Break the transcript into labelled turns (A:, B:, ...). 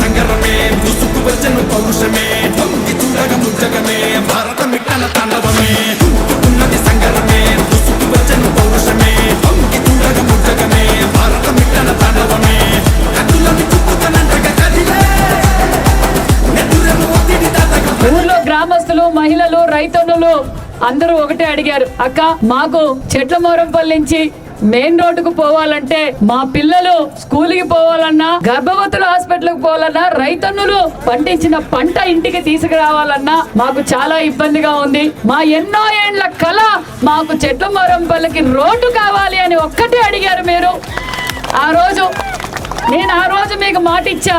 A: సంగరమే ముసుకు వచ్చను పౌరుషమే తొంగి చూడగ ముజ్జగమే భారత మిట్టన తాండవమే ఉన్నది సంగరమే ముసుకు వచ్చను పౌరుషమే తొంగి చూడగ ముజ్జగమే భారత మిట్టన తాండవమే కత్తులని చుక్కుతనంటగా కదిలే నెత్తురెను ఒత్తిడి తాతగా.
B: ఊర్లో గ్రామస్తులు, మహిళలు, రైతన్నులు అందరూ ఒకటే అడిగారు, అక్క మాకు చెట్లమోరంపల్లి నుంచి మెయిన్ రోడ్డుకు పోవాలంటే, మా పిల్లలు స్కూల్కి పోవాలన్నా, గర్భవతులు హాస్పిటల్కి పోవాలన్నా, రైతన్నులు పండించిన పంట ఇంటికి తీసుకురావాలన్నా మాకు చాలా ఇబ్బందిగా ఉంది. మా ఎన్నో ఏండ్ల కళ మాకు చెట్లమోరంపల్లికి రోడ్డు కావాలి అని ఒక్కటే అడిగారు మీరు. నేను ఆ రోజు మీకు మాట ఇచ్చా,